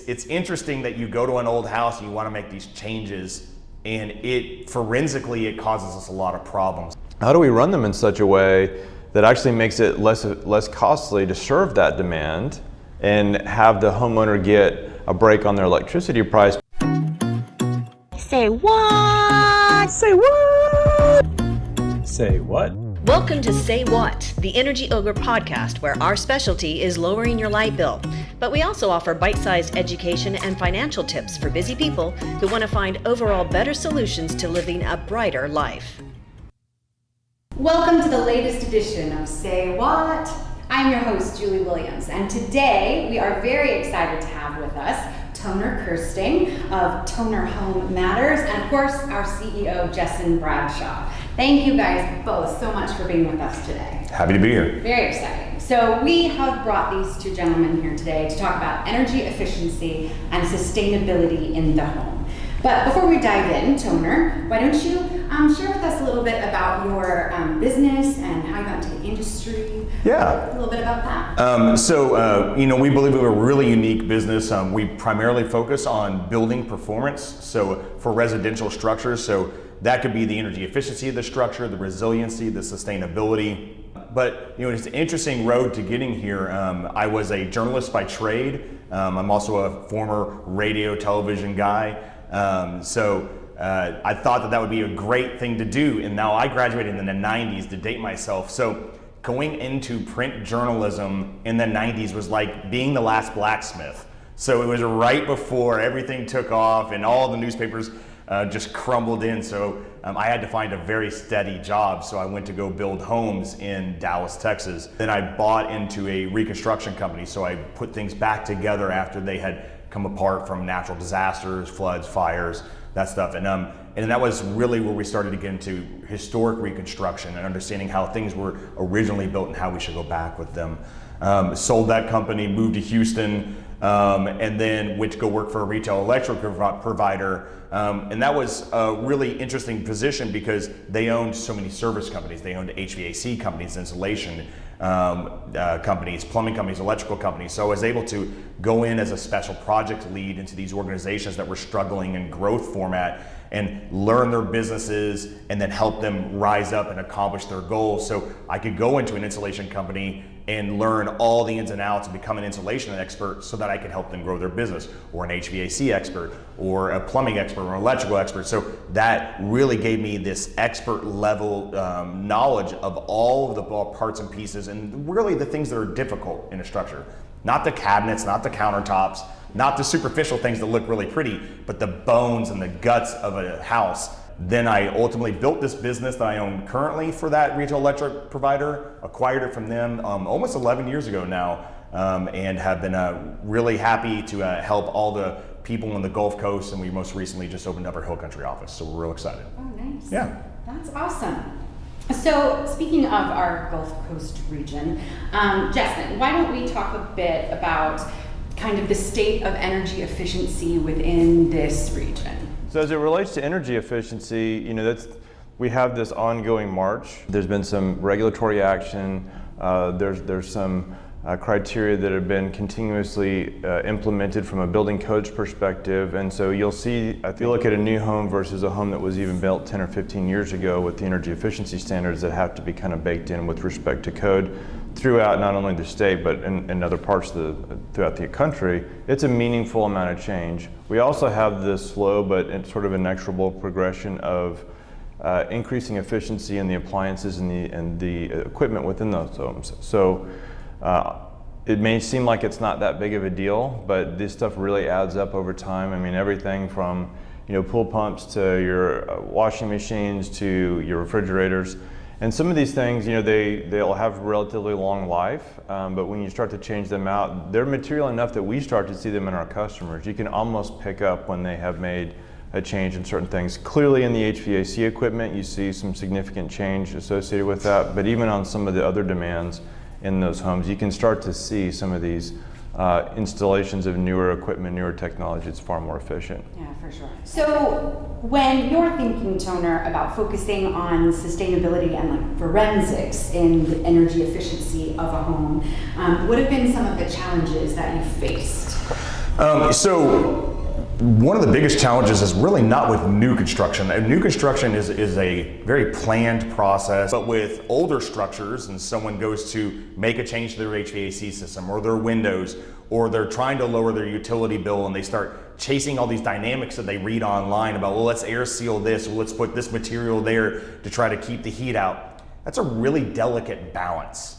It's interesting that you go to an old house and you want to make these changes, and forensically it causes us a lot of problems. How do we run them in such a way that actually makes it less costly to serve that demand and have the homeowner get a break on their electricity price? Say what? Say what? Say what? Welcome to Say What, the Energy Ogre podcast, where our specialty is lowering your light bill. But we also offer bite-sized education and financial tips for busy people who want to find overall better solutions to living a brighter life. Welcome to the latest edition of Say What? I'm your host, Julie Williams, and today we are very excited to have with us Toner Kersting of Toner Home Matters, and of course our CEO, Jesson Bradshaw. Thank you guys both so much for being with us today. Happy to be here. Very exciting. So we have brought these two gentlemen here today to talk about energy efficiency and sustainability in the home. But before we dive in, Toner, why don't you share with us a little bit about your business and how you got into the industry? Yeah. A little bit about that. We believe we have a really unique business. We primarily focus on building performance, so for residential structures. So that could be the energy efficiency of the structure, the resiliency, the sustainability. But it's an interesting road to getting here. I was a journalist by trade. I'm also a former radio, television guy. I thought that would be a great thing to do. And now I graduated in the 90s, to date myself. So going into print journalism in the 90s was like being the last blacksmith. So it was right before everything took off and all the newspapers just crumbled in. So I had to find a very steady job. So I went to go build homes in Dallas, Texas. Then I bought into a reconstruction company. So I put things back together after they had come apart from natural disasters, floods, fires, that stuff. And that was really where we started to get into historic reconstruction and understanding how things were originally built and how we should go back with them. Sold that company, moved to Houston, and then went to go work for a retail electric provider. And that was a really interesting position because they owned so many service companies. They owned HVAC companies, insulation companies, plumbing companies, electrical companies. So I was able to go in as a special project lead into these organizations that were struggling in growth format and learn their businesses and then help them rise up and accomplish their goals. So I could go into an insulation company and learn all the ins and outs and become an insulation expert so that I could help them grow their business, or an HVAC expert, or a plumbing expert, or an electrical expert. So that really gave me this expert level knowledge of all of the parts and pieces, and really the things that are difficult in a structure. Not the cabinets, not the countertops, not the superficial things that look really pretty, but the bones and the guts of a house. Then I ultimately built this business that I own currently for that retail electric provider, acquired it from them almost 11 years ago now, and have been really happy to help all the people on the Gulf Coast, and we most recently just opened up our Hill Country office, so we're real excited. Oh, nice. Yeah. That's awesome. So speaking of our Gulf Coast region, Jesson, why don't we talk a bit about kind of the state of energy efficiency within this region? So as it relates to energy efficiency, we have this ongoing march. There's been some regulatory action. There's some criteria that have been continuously implemented from a building codes perspective. And so you'll see, if you look at a new home versus a home that was even built 10 or 15 years ago with the energy efficiency standards that have to be kind of baked in with respect to code throughout not only the state but in other parts throughout the country, it's a meaningful amount of change. We also have this slow but sort of inexorable progression of increasing efficiency in the appliances and the equipment within those homes. So it may seem like it's not that big of a deal, but this stuff really adds up over time. I mean, everything from pool pumps to your washing machines to your refrigerators. And some of these things, they'll have relatively long life, but when you start to change them out, they're material enough that we start to see them in our customers. You can almost pick up when they have made a change in certain things. Clearly in the HVAC equipment, you see some significant change associated with that, but even on some of the other demands in those homes, you can start to see some of these installations of newer equipment, newer technology. It's far more efficient. Yeah, for sure. So when you're thinking, Toner, about focusing on sustainability and like forensics in the energy efficiency of a home, what have been some of the challenges that you faced? So one of the biggest challenges is really not with new construction. New construction is a very planned process, but with older structures and someone goes to make a change to their HVAC system or their windows, or they're trying to lower their utility bill and they start chasing all these dynamics that they read online about, well, let's air seal this, or let's put this material there to try to keep the heat out. That's a really delicate balance.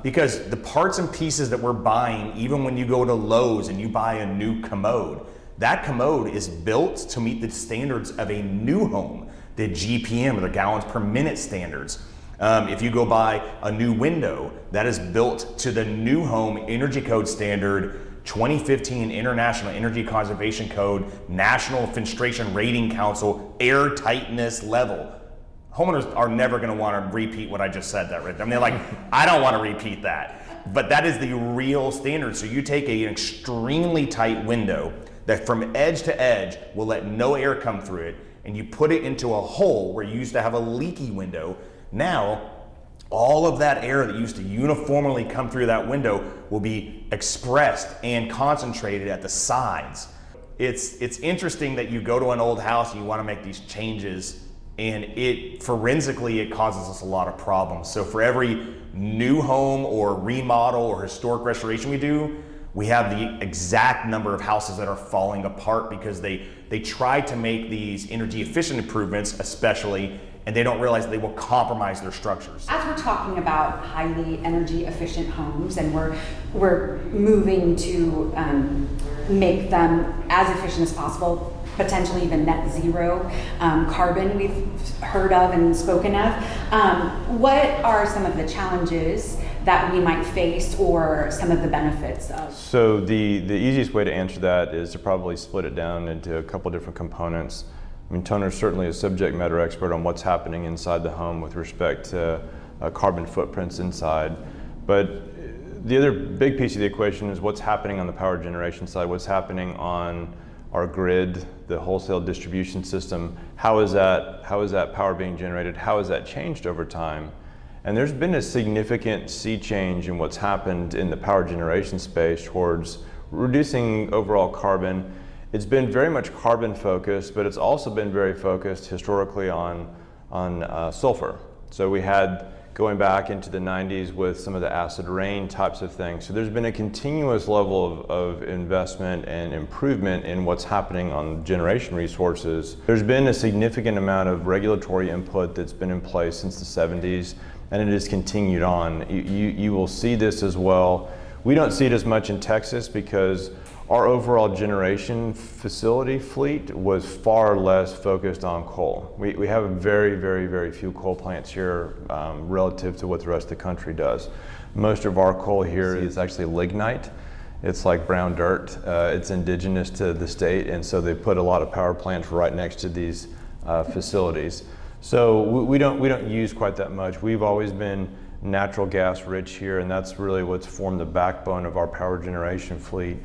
Because the parts and pieces that we're buying, even when you go to Lowe's and you buy a new commode, that commode is built to meet the standards of a new home, the GPM, or the gallons per minute standards. If you go buy a new window, that is built to the new home energy code standard, 2015 International Energy Conservation Code, National Fenestration Rating Council, air tightness level. Homeowners are never going to want to repeat what I just said that, right? I mean, they're like, I don't want to repeat that. But that is the real standard. So you take an extremely tight window that from edge to edge will let no air come through it, and you put it into a hole where you used to have a leaky window. Now, all of that air that used to uniformly come through that window will be expressed and concentrated at the sides. It's interesting that you go to an old house and you want to make these changes, and forensically it causes us a lot of problems. So for every new home or remodel or historic restoration we do, we have the exact number of houses that are falling apart because they try to make these energy efficient improvements, especially, and they don't realize they will compromise their structures. As we're talking about highly energy efficient homes, and we're moving to make them as efficient as possible, potentially even net zero carbon we've heard of and spoken of. What are some of the challenges that we might face, or some of the benefits of? So the easiest way to answer that is to probably split it down into a couple different components. I mean, Toner's certainly a subject matter expert on what's happening inside the home with respect to carbon footprints inside. But the other big piece of the equation is what's happening on the power generation side, what's happening on our grid, the wholesale distribution system. How is that power being generated? How has that changed over time? And there's been a significant sea change in what's happened in the power generation space towards reducing overall carbon. It's been very much carbon focused, but it's also been very focused historically on sulfur. So we had, going back into the 90s with some of the acid rain types of things. So there's been a continuous level of investment and improvement in what's happening on generation resources. There's been a significant amount of regulatory input that's been in place since the 70s, and it has continued on. You will see this as well. We don't see it as much in Texas because our overall generation facility fleet was far less focused on coal. We have very, very, very few coal plants here relative to what the rest of the country does. Most of our coal here is actually lignite. It's like brown dirt. It's indigenous to the state, and so they put a lot of power plants right next to these facilities. So we don't use quite that much. We've always been natural gas rich here, and that's really what's formed the backbone of our power generation fleet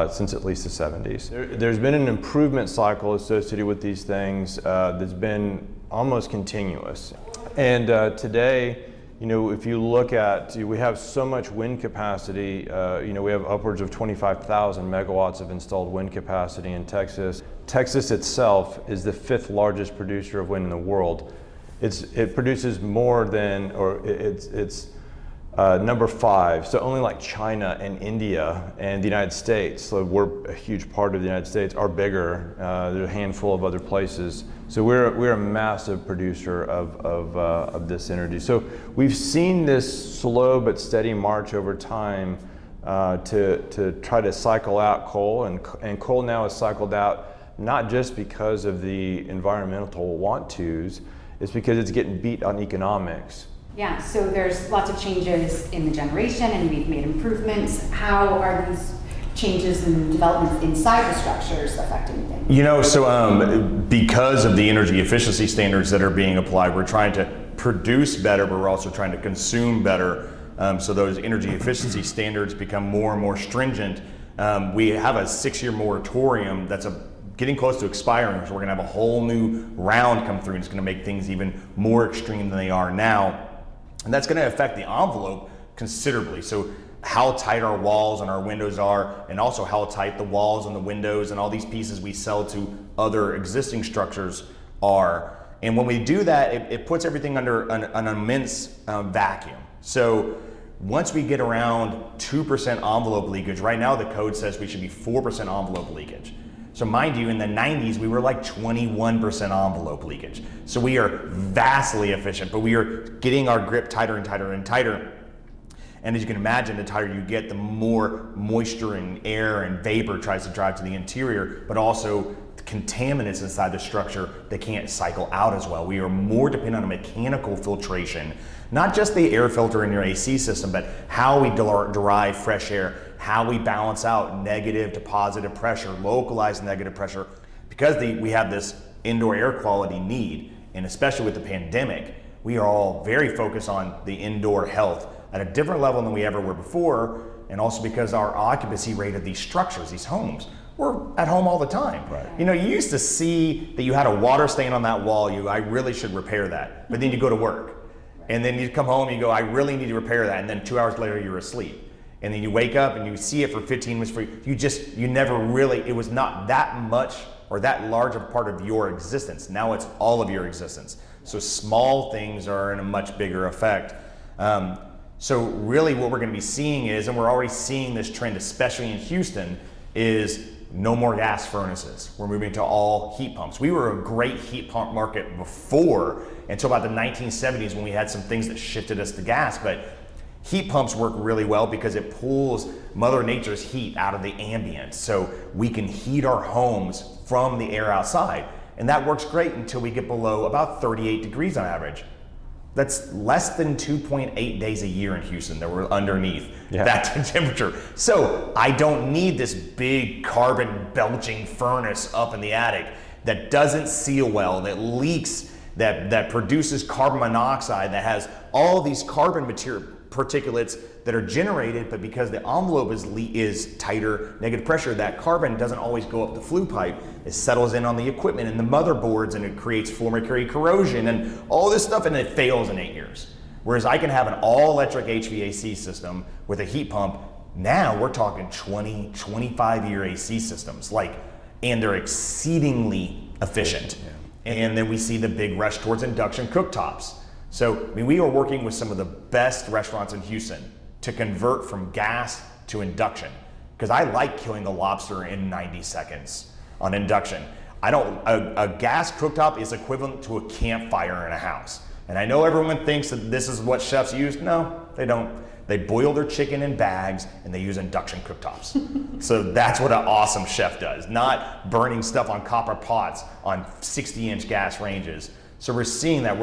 since at least the 70s. There's been an improvement cycle associated with these things that's been almost continuous. And today, you know, if you look at, we have so much wind capacity, you know, we have upwards of 25,000 megawatts of installed wind capacity in Texas. Texas itself is the 5th largest producer of wind in the world. It produces more than, or it's number 5, so only like China and India and the United States, so we're a huge part of the United States, are bigger. There's a handful of other places. So we're a massive producer of this energy. So we've seen this slow but steady march over time to try to cycle out coal, and coal now is cycled out not just because of the environmental want-tos, it's because it's getting beat on economics. Yeah, so there's lots of changes in the generation, and we've made improvements. How are these changes and developments inside the structures affecting things? You know, so because of the energy efficiency standards that are being applied, we're trying to produce better, but we're also trying to consume better. So those energy efficiency standards become more and more stringent. We have a 6-year moratorium that's getting close to expiring, so we're gonna have a whole new round come through, and it's gonna make things even more extreme than they are now. And that's gonna affect the envelope considerably. So how tight our walls and our windows are, and also how tight the walls and the windows and all these pieces we sell to other existing structures are. And when we do that, it puts everything under an immense vacuum. So once we get around 2% envelope leakage, right now the code says we should be 4% envelope leakage. So mind you, in the 90s, we were like 21% envelope leakage. So we are vastly efficient, but we are getting our grip tighter and tighter and tighter. And as you can imagine, the tighter you get, the more moisture and air and vapor tries to drive to the interior, but also contaminants inside the structure that can't cycle out as well. We are more dependent on mechanical filtration, not just the air filter in your AC system, but how we derive fresh air, how we balance out negative to positive pressure, localized negative pressure. Because we have this indoor air quality need, and especially with the pandemic, we are all very focused on the indoor health at a different level than we ever were before, and also because our occupancy rate of these structures, these homes, we're at home all the time. Right. You know, you used to see that you had a water stain on that wall, I really should repair that. But then you go to work, and then you come home and you go, I really need to repair that, and then 2 hours later you're asleep. And then you wake up and you see it for 15 minutes you never really, it was not that much or that large of a part of your existence. Now it's all of your existence. So small things are in a much bigger effect. So really what we're going to be seeing is, and we're already seeing this trend, especially in Houston, is no more gas furnaces. We're moving to all heat pumps. We were a great heat pump market before, until about the 1970s when we had some things that shifted us to gas. But heat pumps work really well because it pulls Mother Nature's heat out of the ambient. So we can heat our homes from the air outside. And that works great until we get below about 38 degrees on average. That's less than 2.8 days a year in Houston that we're underneath that temperature. So I don't need this big carbon belching furnace up in the attic that doesn't seal well, that leaks, that produces carbon monoxide, that has all these carbon particulates that are generated, but because the envelope is tighter, negative pressure, that carbon doesn't always go up the flue pipe. It settles in on the equipment and the motherboards, and it creates floor mercury corrosion and all this stuff, and it fails in 8 years. Whereas I can have an all-electric HVAC system with a heat pump. Now we're talking 20, 25-year AC systems, and they're exceedingly efficient. Yeah. And then we see the big rush towards induction cooktops. So we are working with some of the best restaurants in Houston to convert from gas to induction, because I like killing a lobster in 90 seconds on induction. A gas cooktop is equivalent to a campfire in a house. And I know everyone thinks that this is what chefs use. No, they don't. They boil their chicken in bags and they use induction cooktops. So that's what an awesome chef does, not burning stuff on copper pots on 60-inch gas ranges. So we're seeing that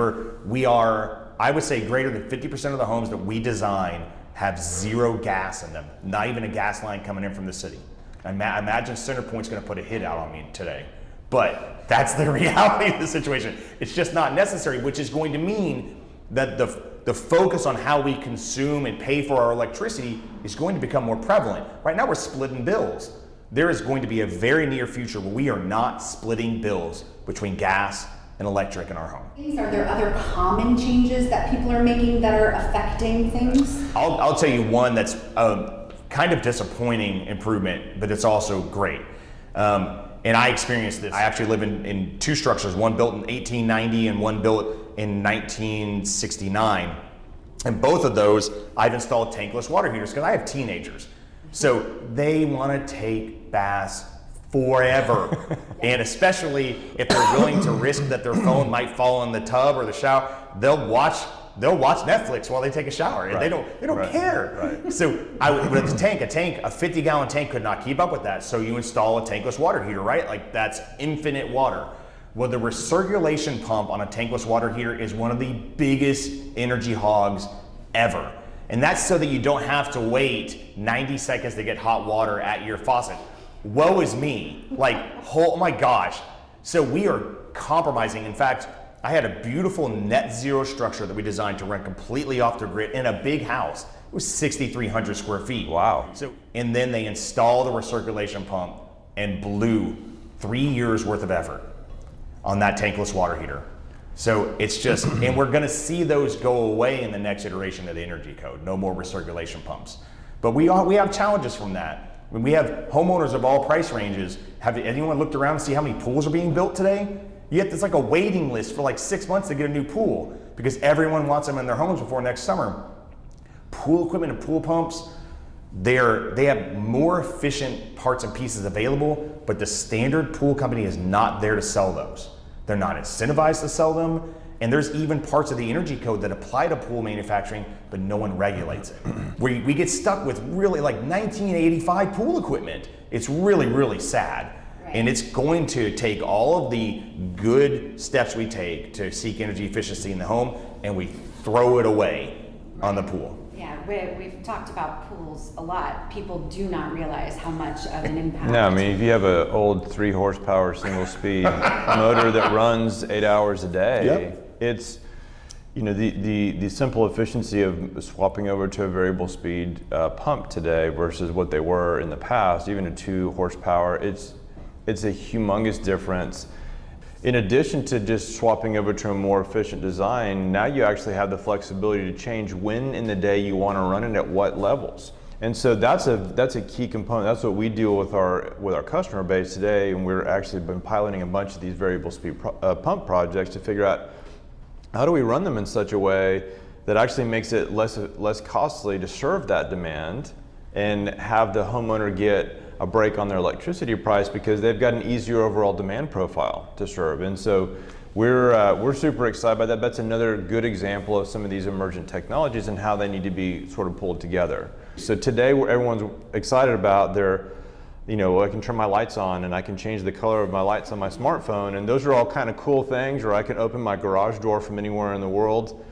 we are, I would say, greater than 50% of the homes that we design have zero gas in them, not even a gas line coming in from the city. Imagine CenterPoint's going to put a hit out on me today. But that's the reality of the situation. It's just not necessary, which is going to mean that the focus on how we consume and pay for our electricity is going to become more prevalent. Right now we're splitting bills. There is going to be a very near future where we are not splitting bills between gas and electric in our home. Are there other common changes that people are making that are affecting things? I'll tell you one that's a kind of disappointing improvement, but it's also great. And I experienced this. I actually live in two structures, one built in 1890 and one built in 1969. And both of those, I've installed tankless water heaters because I have teenagers. So they want to take baths forever. And especially if they're willing to risk that their phone might fall in the tub or the shower, they'll watch Netflix while they take a shower. And right. They don't care. Right. So with a 50-gallon tank could not keep up with that. So you install a tankless water heater, right? Like that's infinite water. Well, the recirculation pump on a tankless water heater is one of the biggest energy hogs ever. And that's so that you don't have to wait 90 seconds to get hot water at your faucet. Woe is me. Oh my gosh. So we are compromising. In fact, I had a beautiful net zero structure that we designed to run completely off the grid in a big house. It was 6,300 square feet. Wow. And then they installed the recirculation pump and blew 3 years worth of effort on that tankless water heater. So it's just, and we're gonna see those go away in the next iteration of the energy code. No more recirculation pumps. But we have challenges from that. When we have homeowners of all price ranges, have anyone looked around to see how many pools are being built today? Yet there's like a waiting list for like 6 months to get a new pool because everyone wants them in their homes before next summer. Pool equipment and pool pumps, they have more efficient parts and pieces available, but the standard pool company is not there to sell those. They're not incentivized to sell them, and there's even parts of the energy code that apply to pool manufacturing, but no one regulates it. We get stuck with really like 1985 pool equipment. It's really, really sad. And it's going to take all of the good steps we take to seek energy efficiency in the home, and we throw it away on the pool. Yeah, we've talked about pools a lot. People do not realize how much of an impact. No, I mean, if you have an old 3 horsepower single speed motor that runs 8 hours a day, it's, you know, the simple efficiency of swapping over to a variable speed pump today versus what they were in the past, even a 2 horsepower, it's a humongous difference. In addition to just swapping over to a more efficient design, now you actually have the flexibility to change when in the day you want to run it at what levels. And so that's a key component. That's what we deal with our customer base today, and we're actually been piloting a bunch of these variable speed pump projects to figure out how do we run them in such a way that actually makes it less costly to serve that demand and have the homeowner get a break on their electricity price because they've got an easier overall demand profile to serve. And so we're super excited by that. That's another good example of some of these emergent technologies and how they need to be sort of pulled together. So today everyone's excited about I can turn my lights on and I can change the color of my lights on my smartphone, and those are all kind of cool things, or I can open my garage door from anywhere in the world.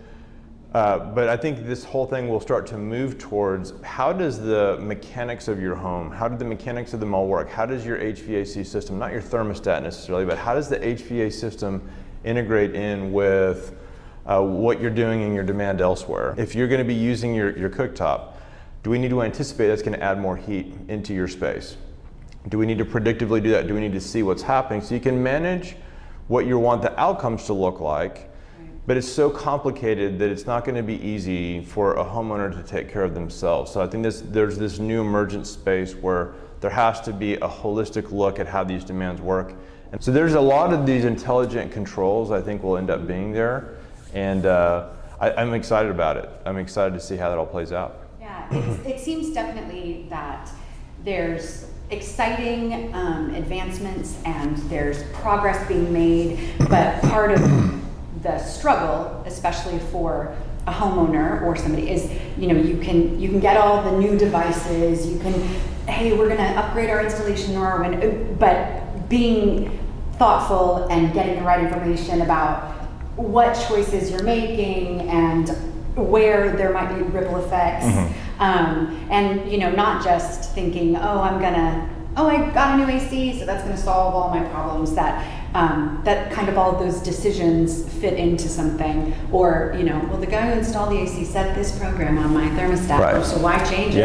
But I think this whole thing will start to move towards how does the mechanics of your home, how do the mechanics of them all work? How does your HVAC system, not your thermostat necessarily, but how does the HVAC system integrate in with what you're doing in your demand elsewhere? If you're going to be using your cooktop, do we need to anticipate that's going to add more heat into your space? Do we need to predictively do that? Do we need to see what's happening so you can manage what you want the outcomes to look like? But it's so complicated that it's not going to be easy for a homeowner to take care of themselves. So I think there's this new emergent space where there has to be a holistic look at how these demands work. And so there's a lot of these intelligent controls I think will end up being there. And I'm excited about it. I'm excited to see how that all plays out. Yeah, it seems definitely that there's exciting advancements and there's progress being made, but part of the struggle, especially for a homeowner or somebody, is you can get all the new devices. You can, hey, we're going to upgrade our installation but being thoughtful and getting the right information about what choices you're making and where there might be ripple effects, and not just thinking, I got a new AC, so that's going to solve all my problems. That kind of all of those decisions fit into something, or the guy who installed the AC set this program on my thermostat, right. So why change it?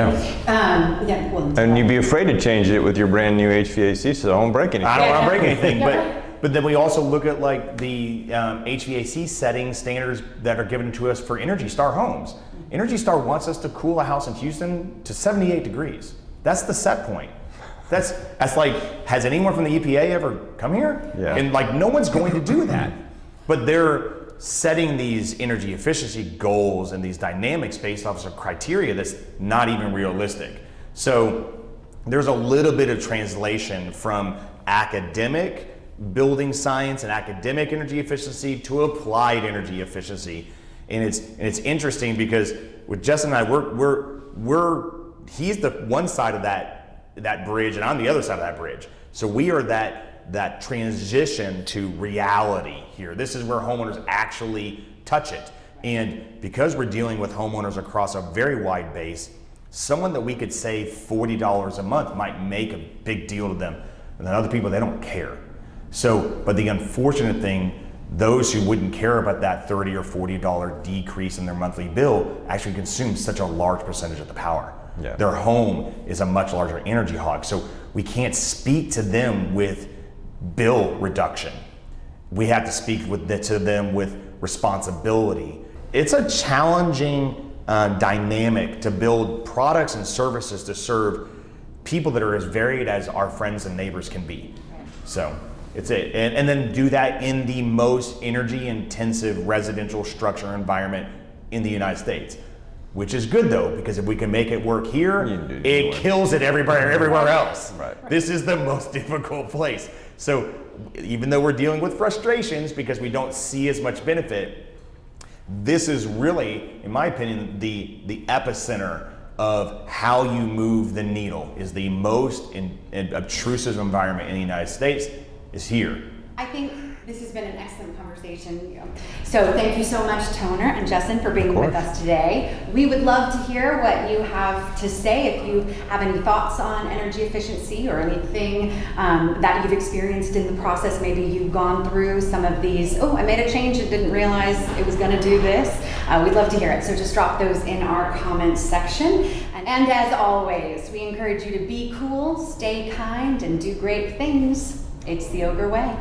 And you'd be afraid to change it with your brand new HVAC, so I won't break anything. I don't want to break anything, but then we also look at like the HVAC setting standards that are given to us for Energy Star homes. Energy Star wants us to cool a house in Houston to 78 degrees. That's the set point. That's like, has anyone from the EPA ever come here? Yeah. And like, no one's going to do that. But they're setting these energy efficiency goals and these dynamics based off of criteria that's not even realistic. So there's a little bit of translation from academic building science and academic energy efficiency to applied energy efficiency. And it's interesting because with Jesson and I, he's the one side of that bridge, and I'm the other side of that bridge. So we are that transition to reality here. This is where homeowners actually touch it. And because we're dealing with homeowners across a very wide base, someone that we could save $40 a month might make a big deal to them. And then other people, they don't care. So, but the unfortunate thing, those who wouldn't care about that $30 or $40 decrease in their monthly bill actually consume such a large percentage of the power. Yeah. Their home is a much larger energy hog. So we can't speak to them with bill reduction. We have to speak to them with responsibility. It's a challenging dynamic to build products and services to serve people that are as varied as our friends and neighbors can be. So it's and then do that in the most energy intensive residential structure environment in the United States, which is good though, because if we can make it work here, it kills it everywhere else. Right. This is the most difficult place. So even though we're dealing with frustrations because we don't see as much benefit, this is really, in my opinion, the epicenter of how you move the needle. Is the most obtrusive environment in the United States is here. I think this has been an excellent conversation. So thank you so much, Toner and Jesson, for being with us today. We would love to hear what you have to say. If you have any thoughts on energy efficiency or anything that you've experienced in the process, maybe you've gone through some of these, I made a change and didn't realize it was going to do this. We'd love to hear it. So just drop those in our comments section. And as always, we encourage you to be cool, stay kind, and do great things. It's the Ogre way.